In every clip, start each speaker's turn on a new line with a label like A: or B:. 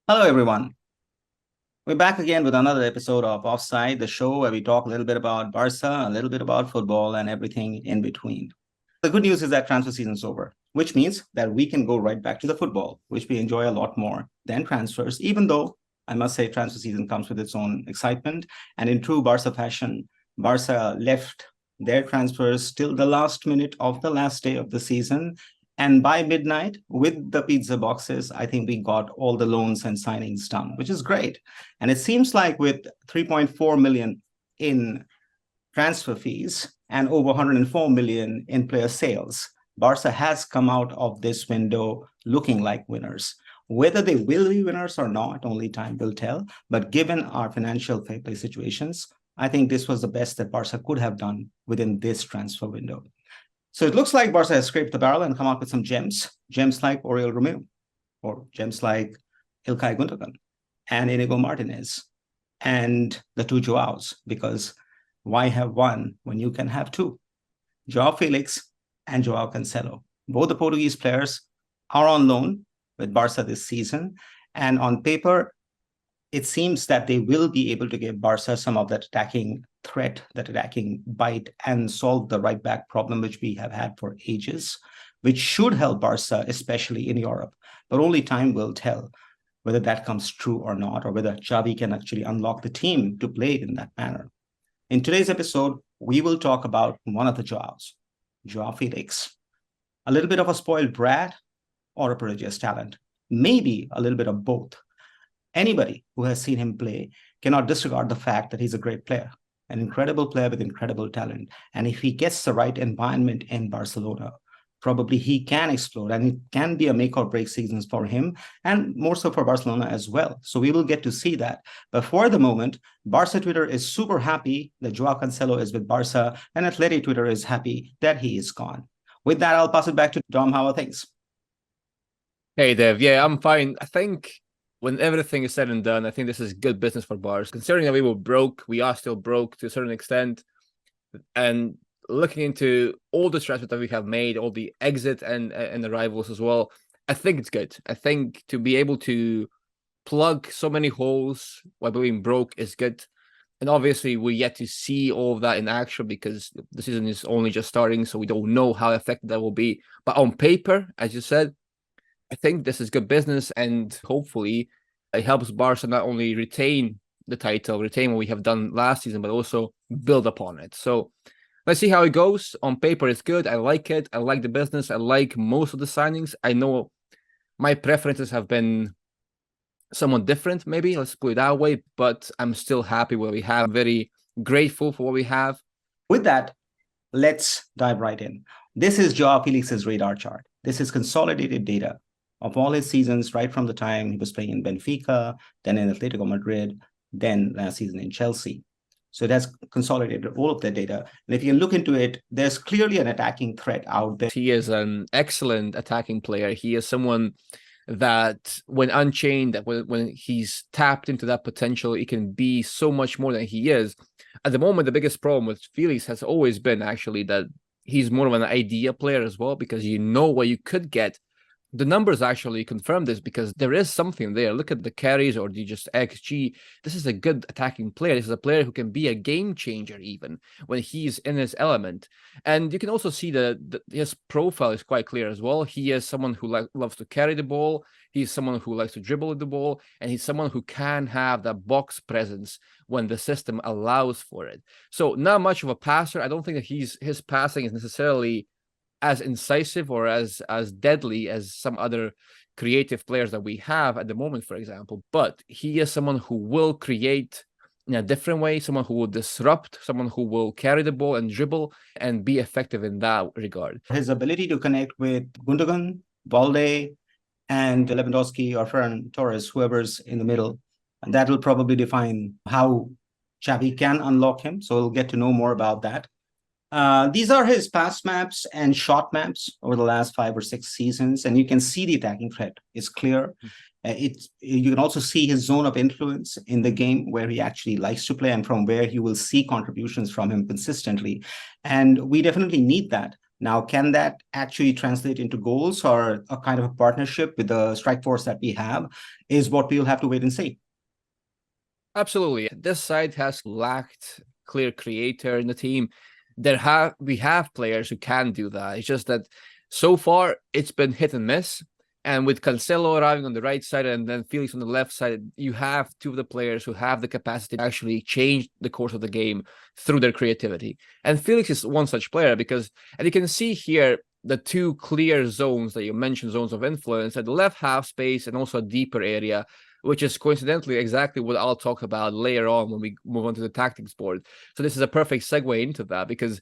A: Hello, everyone. We're back again with another episode of Offside, the show where we talk a little bit about Barca, a little bit about football, and everything in between. The good news is that transfer season's over, which means that we can go right back to the football, which we enjoy a lot more than transfers, even though I must say transfer season comes with its own excitement. And in true Barca fashion, Barca left their transfers till the last minute of the last day of the season. And by midnight, with the pizza boxes, I think we got all the loans and signings done, which is great. And it seems like with 3.4 million in transfer fees and over 104 million in player sales, Barca has come out of this window looking like winners. Whether they will be winners or not, only time will tell. But given our financial fair play situations, I think this was the best that Barca could have done within this transfer window. So it looks like Barca has scraped the barrel and come out with some gems like Oriol Romeu, or gems like Ilkay Gundogan and Inigo Martinez, and the two Joaos, because why have one when you can have two? Joao Felix and Joao Cancelo. Both the Portuguese players are on loan with Barca this season, and on paper, it seems that they will be able to give Barca some of that attacking threat, that attacking bite, and solve the right back problem, which we have had for ages, which should help Barca, especially in Europe. But only time will tell whether that comes true or not, or whether Xavi can actually unlock the team to play it in that manner. In today's episode, we will talk about one of the Joaos, Joao Felix, a little bit of a spoiled brat or a prodigious talent, maybe a little bit of both. Anybody who has seen him play cannot disregard the fact that he's a great player, an incredible player with incredible talent. And if he gets the right environment in Barcelona, probably he can explode, and it can be a make or break seasons for him, and more so for Barcelona as well. So we will get to see that. But for the moment, Barca Twitter is super happy that Joao Cancelo is with Barca, and Atleti Twitter is happy that he is gone. With that, I'll pass it back to Dom. How are things?
B: Hey, Dev. Yeah, I'm fine. I think when everything is said and done, I think this is good business for Barca. Considering that we were broke, we are still broke to a certain extent. And looking into all the transfers that we have made, all the exit and arrivals as well, I think it's good. I think to be able to plug so many holes while being broke is good. And obviously, we're yet to see all of that in action because the season is only just starting, so we don't know how effective that will be. But on paper, as you said, I think this is good business, and hopefully it helps Barca not only retain the title, retain what we have done last season, but also build upon it. So let's see how it goes. On paper, it's good. I like it. I like the business. I like most of the signings. I know my preferences have been somewhat different, maybe. Let's put it that way. But I'm still happy with what we have. I'm very grateful for what we have.
A: With that, let's dive right in. This is Joao Felix's radar chart. This is consolidated data of all his seasons, right from the time he was playing in Benfica, then in Atletico Madrid, then last season in Chelsea. So it has consolidated all of that data. And if you can look into it, there's clearly an attacking threat out there.
B: He is an excellent attacking player. He is someone that when unchained, that when he's tapped into that potential, he can be so much more than he is. At the moment, the biggest problem with Felix has always been actually that he's more of an idea player as well, because you know what you could get. The numbers actually confirm this because there is something there. Look at the carries or the just XG. This is a good attacking player. This is a player who can be a game changer even when he's in his element. And you can also see that his profile is quite clear as well. He is someone who loves to carry the ball. He's someone who likes to dribble the ball. And he's someone who can have that box presence when the system allows for it. So not much of a passer. I don't think that his passing is necessarily as incisive or as deadly as some other creative players that we have at the moment, for example. But he is someone who will create in a different way, someone who will disrupt, someone who will carry the ball and dribble and be effective in that regard.
A: His ability to connect with Gundogan, Balde, and Lewandowski or Ferran Torres, whoever's in the middle, and that will probably define how Xavi can unlock him. So we'll get to know more about that. These are his pass maps and shot maps over the last 5 or 6 seasons, and you can see the attacking threat is clear. You can also see his zone of influence in the game where he actually likes to play and from where you will see contributions from him consistently. And we definitely need that Now, can that actually translate into goals or a kind of a partnership with the strike force that we have is what we'll have to wait and see.
B: Absolutely. This side has lacked clear creator in the team. We have players who can do that. It's just that so far it's been hit and miss. And with Cancelo arriving on the right side and then Felix on the left side, you have two of the players who have the capacity to actually change the course of the game through their creativity. And Felix is one such player because, and you can see here the two clear zones that you mentioned, zones of influence at the left half space and also a deeper area, which is coincidentally exactly what I'll talk about later on when we move on to the tactics board. So this is a perfect segue into that because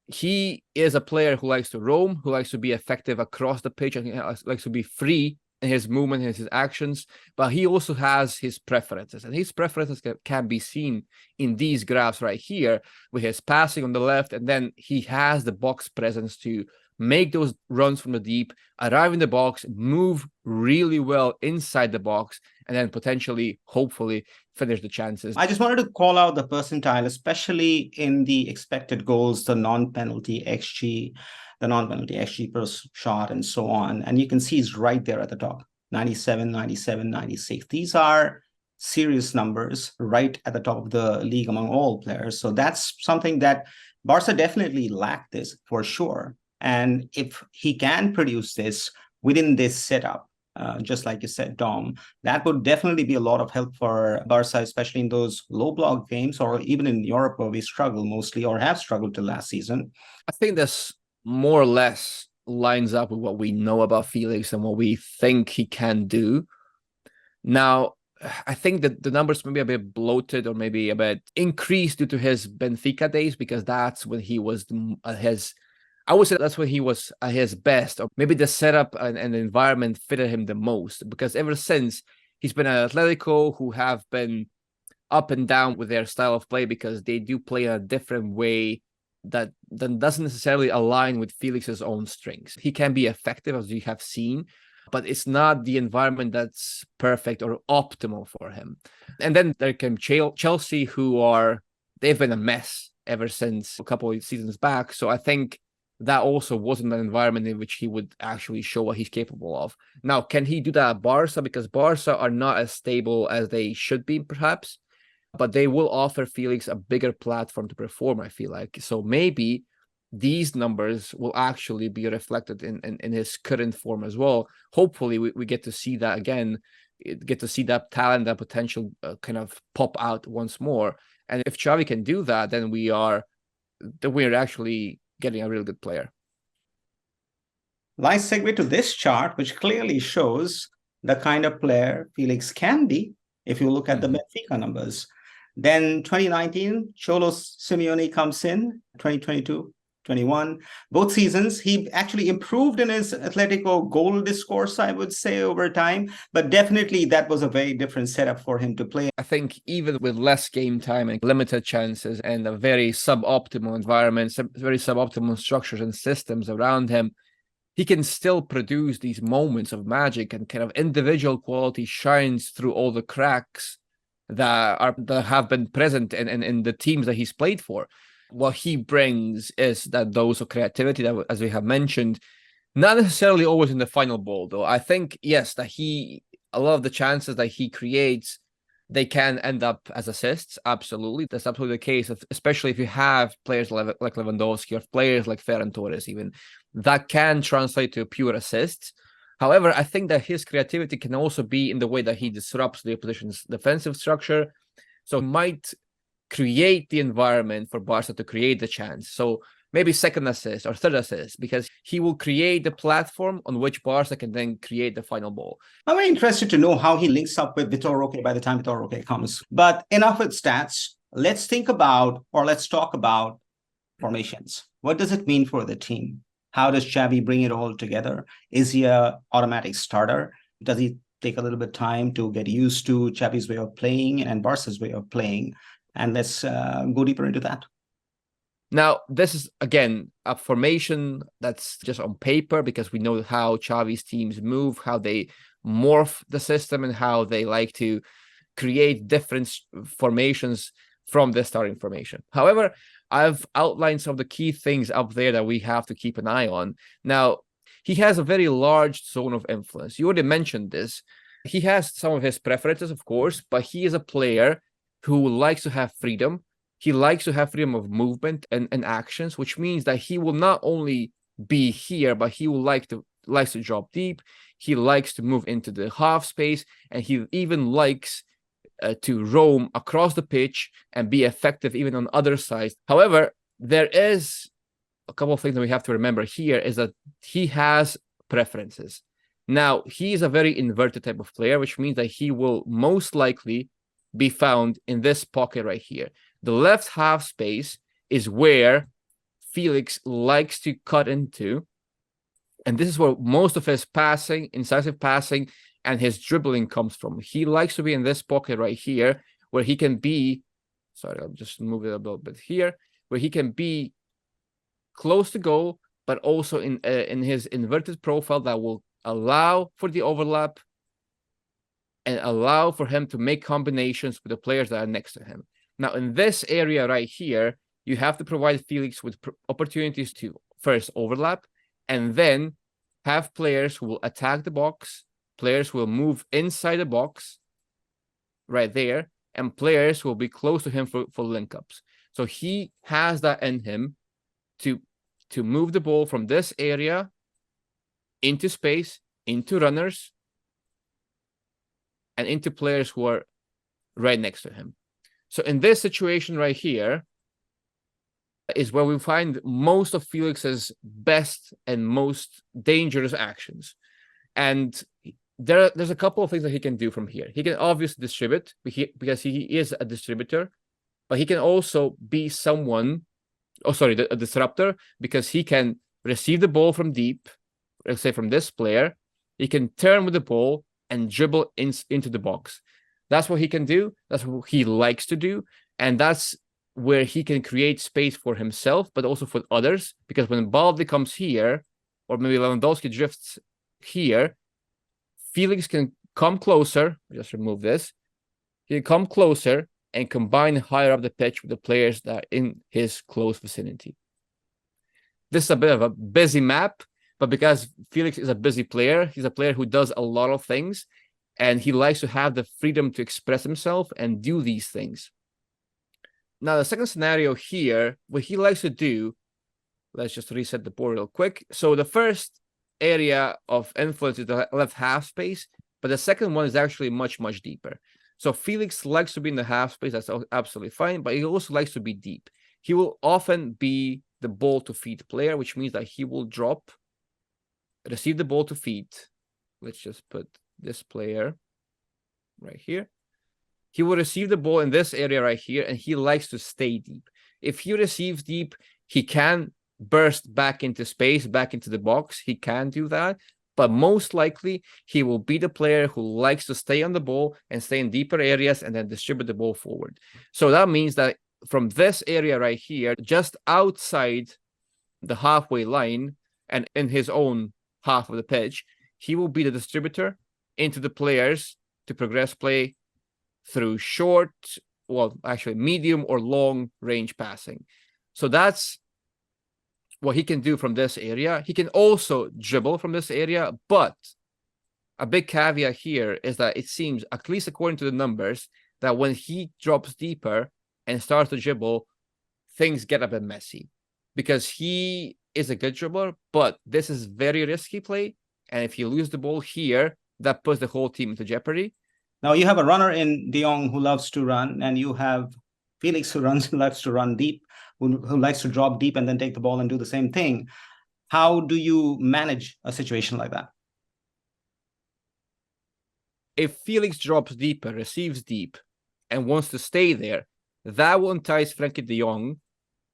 B: he is a player who likes to roam, who likes to be effective across the pitch, and he likes to be free in his movement and his actions, but he also has his preferences, and his preferences can be seen in these graphs right here with his passing on the left, and then he has the box presence to make those runs from the deep, arrive in the box, move really well inside the box, and then potentially, hopefully, finish the chances.
A: I just wanted to call out the percentile, especially in the expected goals, the non-penalty XG, the non-penalty XG per shot, and so on. And you can see it's right there at the top, 97, 97, 96. These are serious numbers right at the top of the league among all players. So that's something that Barca definitely lacked this for sure. And if he can produce this within this setup, just like you said, Dom, that would definitely be a lot of help for Barca, especially in those low block games or even in Europe where we struggle mostly or have struggled till last season.
B: I think this more or less lines up with what we know about Felix and what we think he can do. Now, I think that the numbers may be a bit bloated or maybe a bit increased due to his Benfica days because that's when he was I would say that's when he was at his best, or maybe the setup and the environment fitted him the most, because ever since he's been at Atletico, who have been up and down with their style of play because they do play in a different way that doesn't necessarily align with Felix's own strengths. He can be effective, as you have seen, but it's not the environment that's perfect or optimal for him. And then there came Chelsea, they've been a mess ever since a couple of seasons back. So I think that also wasn't an environment in which he would actually show what he's capable of. Now, can he do that at Barca? Because Barca are not as stable as they should be, perhaps, but they will offer Felix a bigger platform to perform, I feel like. So maybe these numbers will actually be reflected in his current form as well. Hopefully, we get to see that again, get to see that talent, that potential kind of pop out once more. And if Xavi can do that, then we're actually getting a really good player.
A: Nice segue to this chart, which clearly shows the kind of player Felix can be if you look at the Benfica numbers. Then 2019, Cholo Simeone comes in, 2022, 21. Both seasons, he actually improved in his Atletico goal discourse, I would say, over time. But definitely that was a very different setup for him to play.
B: I think even with less game time and limited chances and a very suboptimal environment, very suboptimal structures and systems around him, he can still produce these moments of magic, and kind of individual quality shines through all the cracks that have been present in the teams that he's played for. What he brings is that dose of creativity that, as we have mentioned, not necessarily always in the final ball, though. I think, yes, that a lot of the chances that he creates, they can end up as assists. Absolutely. That's absolutely the case, especially if you have players like Lewandowski or players like Ferran Torres, even. That can translate to pure assists. However, I think that his creativity can also be in the way that he disrupts the opposition's defensive structure. So might create the environment for Barca to create the chance. So maybe second assist or third assist, because he will create the platform on which Barca can then create the final ball.
A: I'm very interested to know how he links up with Vitor Roque by the time Vitor Roque comes. But enough with stats. Let's talk about formations. What does it mean for the team? How does Xavi bring it all together? Is he an automatic starter? Does he take a little bit of time to get used to Xavi's way of playing and Barca's way of playing? And let's go deeper into that.
B: Now, this is, again, a formation that's just on paper because we know how Xavi's teams move, how they morph the system, and how they like to create different formations from the starting formation. However, I've outlined some of the key things up there that we have to keep an eye on. Now, he has a very large zone of influence. You already mentioned this. He has some of his preferences, of course, but he is a player who likes to have freedom. He likes to have freedom of movement and actions, which means that he will not only be here, but he will likes to drop deep. He likes to move into the half space, and he even likes to roam across the pitch and be effective even on other sides. However, there is a couple of things that we have to remember here is that he has preferences. Now, he is a very inverted type of player, which means that he will most likely be found in this pocket right here. The left half space is where Felix likes to cut into. And this is where most of his passing, incisive passing, and his dribbling comes from. He likes to be in this pocket right here, where he can be, sorry, I'll just move it a little bit here, where he can be close to goal, but also in his inverted profile that will allow for the overlap and allow for him to make combinations with the players that are next to him. Now, in this area right here, you have to provide Felix with opportunities to first overlap, and then have players who will attack the box, players who will move inside the box right there, and players who will be close to him for link-ups. So he has that in him to move the ball from this area into space, into runners, and into players who are right next to him. So in this situation right here is where we find most of Felix's best and most dangerous actions. And there's a couple of things that he can do from here. He can obviously distribute because he is a distributor, but he can also be someone, a disruptor, because he can receive the ball from deep, let's say from this player. He can turn with the ball and dribble into the box. That's what he can do. That's what he likes to do. And that's where he can create space for himself, but also for others. Because when Balde comes here, or maybe Lewandowski drifts here, Felix can come closer. Just remove this. He can come closer and combine higher up the pitch with the players that are in his close vicinity. This is a bit of a busy map, but because Felix is a busy player, he's a player who does a lot of things, and he likes to have the freedom to express himself and do these things. Now, the second scenario here, what he likes to do, let's just reset the board real quick. So the first area of influence is the left half space, but the second one is actually much, much deeper. So Felix likes to be in the half space, that's absolutely fine, but he also likes to be deep. He will often be the ball to feet player, which means that he will drop, receive the ball to feet. Let's just put this player right here. He will receive the ball in this area right here, and he likes to stay deep. If he receives deep, he can burst back into space, back into the box. He can do that, but most likely he will be the player who likes to stay on the ball and stay in deeper areas and then distribute the ball forward. So that means that from this area right here, just outside the halfway line and in his own half of the pitch, he will be the distributor into the players to progress play through short, well, actually medium or long range passing. So that's what he can do from this area. He can also dribble from this area, but a big caveat here is that it seems, at least according to the numbers, that when he drops deeper and starts to dribble, things get a bit messy because he is a good dribbler, but this is very risky play. And if you lose the ball here, that puts the whole team into jeopardy.
A: Now you have a runner in De Jong who loves to run, and you have Felix who likes to run deep, who likes to drop deep and then take the ball and do the same thing. How do you manage a situation like that?
B: If Felix drops deeper, receives deep, and wants to stay there, that will entice Frenkie de Jong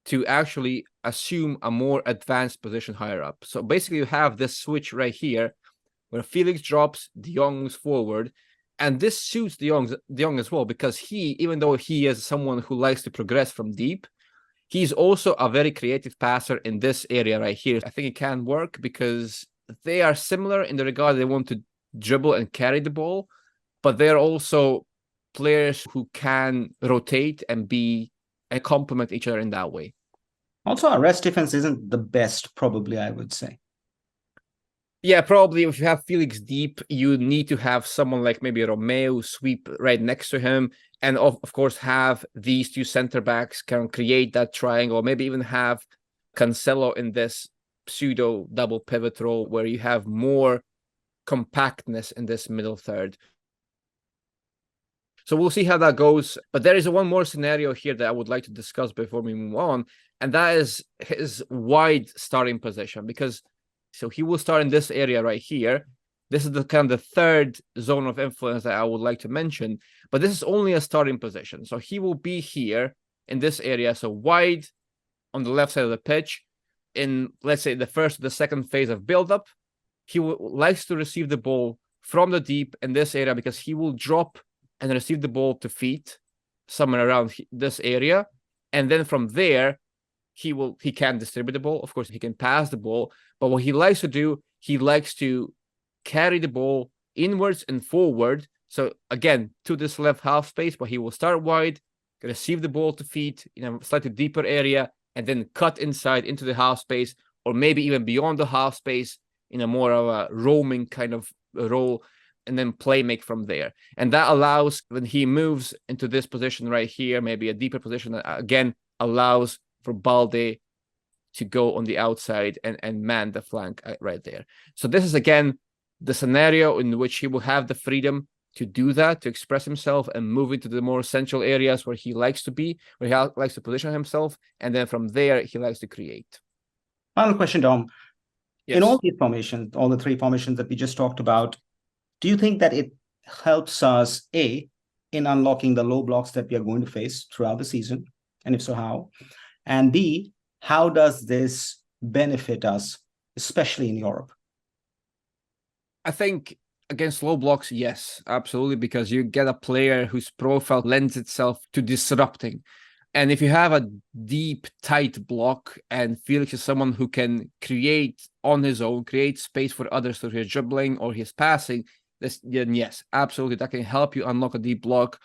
B: to actually assume a more advanced position higher up. So basically you have this switch right here where Felix drops, de Jong moves forward, and this suits de Jong as well, because he, even though he is someone who likes to progress from deep, he's also a very creative passer in this area right here. I think it can work because they are similar in the regard they want to dribble and carry the ball, but they're also players who can rotate and complement each other in that way.
A: Also, our rest defense isn't the best, probably, I would say.
B: Yeah, probably if you have Felix deep, you need to have someone like maybe Romeo sweep right next to him. And of course, have these two center backs can create that triangle, maybe even have Cancelo in this pseudo double pivot role where you have more compactness in this middle third. So we'll see how that goes. But there is one more scenario here that I would like to discuss before we move on. And that is his wide starting position, because so he will start in this area right here. This is the kind of the third zone of influence that I would like to mention, but this is only a starting position. So he will be here in this area, so wide on the left side of the pitch in, let's say, the first or the second phase of build-up. He likes to receive the ball from the deep in this area because he will drop and receive the ball to feet somewhere around this area. And then from there, he can distribute the ball. Of course, he can pass the ball. But what he likes to do, he likes to carry the ball inwards and forward. So again, to this left half space, but he will start wide, receive the ball to feet in a slightly deeper area, and then cut inside into the half space, or maybe even beyond the half space in a more of a roaming kind of role, and then play make from there. And that allows, when he moves into this position right here, maybe a deeper position, that again allows for Balde to go on the outside and man the flank right there. So this is, again, the scenario in which he will have the freedom to do that, to express himself and move into the more central areas where he likes to be, where he likes to position himself. And then from there, he likes to create.
A: Final question, Dom.
B: Yes.
A: In all these formations, all the three formations that we just talked about, do you think that it helps us, A, in unlocking the low blocks that we are going to face throughout the season? And if so, how? And B, how does this benefit us, especially in Europe?
B: I think against low blocks, yes, absolutely, because you get a player whose profile lends itself to disrupting. And if you have a deep, tight block, and Felix is someone who can create on his own, create space for others through his dribbling or his passing, then yes, absolutely, that can help you unlock a deep block.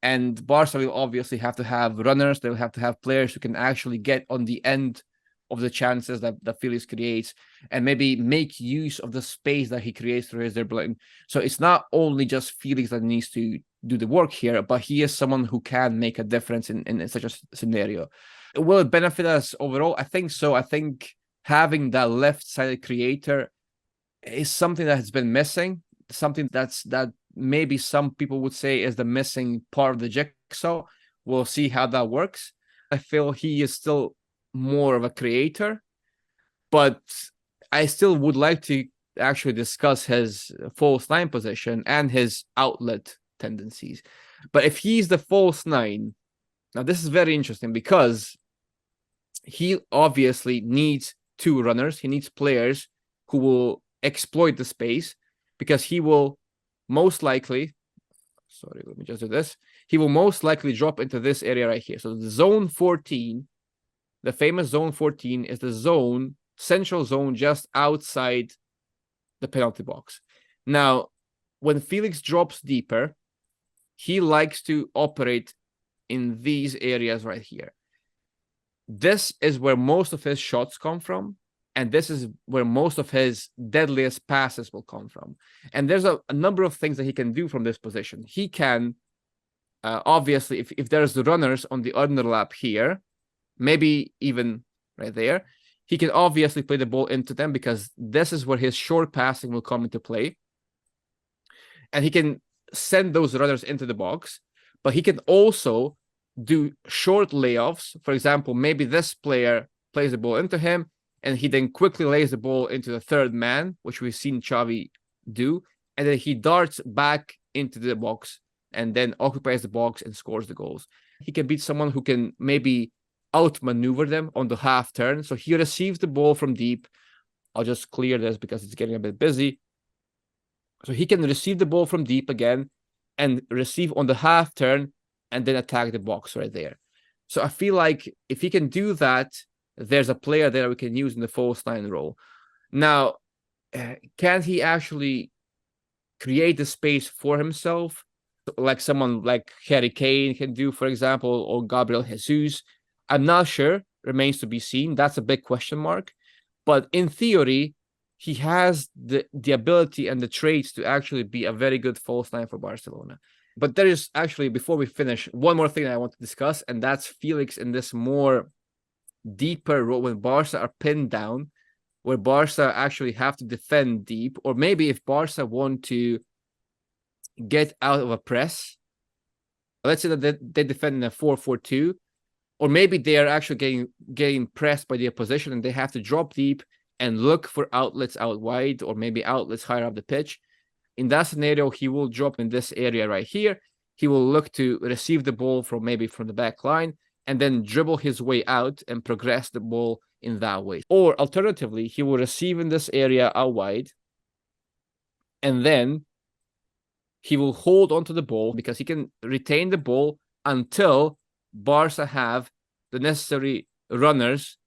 B: And Barca will obviously have to have runners. They'll have to have players who can actually get on the end of the chances that Felix creates and maybe make use of the space that he creates through his dribbling. So it's not only just Felix that needs to do the work here, but he is someone who can make a difference in such a scenario. Will it benefit us overall? I think so. I think having that left-sided creator is something that has been missing, something that maybe some people would say is the missing part of the jigsaw. We'll see how that works. I feel he is still more of a creator, but I still would like to actually discuss his false nine position and his outlet tendencies. But if he's the false nine, now this is very interesting because he obviously needs two runners. He needs players who will exploit the space, because he will most likely, sorry, let me just do this. He will most likely drop into this area right here. So the zone 14, the famous zone 14, is the central zone just outside the penalty box. Now, when Felix drops deeper, he likes to operate in these areas right here. This is where most of his shots come from, and this is where most of his deadliest passes will come from. And there's a number of things that he can do from this position. He can, obviously, if there's the runners on the underlap here, maybe even right there, he can obviously play the ball into them, because this is where his short passing will come into play. And he can send those runners into the box, but he can also do short layoffs. For example, maybe this player plays the ball into him, and he then quickly lays the ball into the third man, which we've seen Xavi do, and then he darts back into the box and then occupies the box and scores the goals. He can beat someone who can maybe outmaneuver them on the half turn. So he receives the ball from deep. I'll just clear this because it's getting a bit busy. So he can receive the ball from deep again and receive on the half turn and then attack the box right there. So I feel like if he can do that, there's a player there we can use in the false nine role. Now, can he actually create the space for himself, like someone like Harry Kane can do, for example, or Gabriel Jesus? I'm not sure, remains to be seen. That's a big question mark. But in theory, he has the ability and the traits to actually be a very good false nine for Barcelona. But there is actually, before we finish, one more thing that I want to discuss, and that's Felix in this more deeper role when Barca are pinned down, where Barca actually have to defend deep, or maybe if Barca want to get out of a press, let's say that they defend in a 4-4-2, or maybe they are actually getting pressed by the opposition and they have to drop deep and look for outlets out wide, or maybe outlets higher up the pitch. In that scenario, he will drop in this area right here. He will look to receive the ball from the back line and then dribble his way out and progress the ball in that way. Or alternatively, he will receive in this area out wide, and then he will hold onto the ball because he can retain the ball until Barca have the necessary runners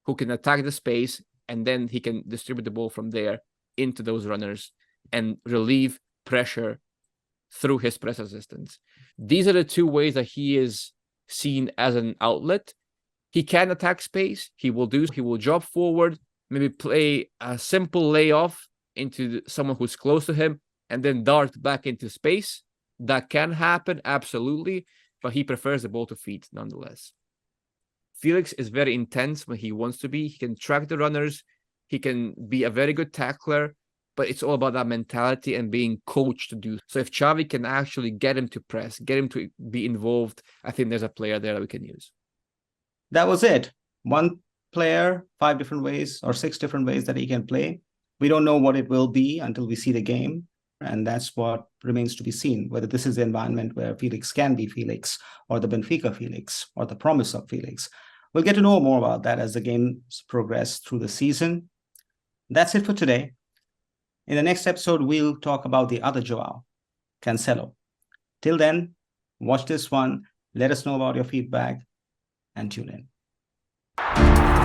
B: who can attack the space, and then he can distribute the ball from there into those runners and relieve pressure through his press assistance. These are the two ways that he is seen as an outlet. He can attack space. He will drop forward, maybe play a simple layoff into someone who's close to him, and then dart back into space. That can happen, absolutely, but he prefers the ball to feet nonetheless. Felix is very intense when he wants to be. He can track the runners. He can be a very good tackler, but it's all about that mentality and being coached to do. So if Xavi can actually get him to press, get him to be involved, I think there's a player there that we can use.
A: That was it. One player, 5 different ways or 6 different ways that he can play. We don't know what it will be until we see the game. And that's what remains to be seen, whether this is the environment where Felix can be Felix, or the Benfica Felix, or the promise of Felix. We'll get to know more about that as the games progress through the season. That's it for today. In the next episode, we'll talk about the other Joao, Cancelo. Till then, watch this one. Let us know about your feedback and tune in.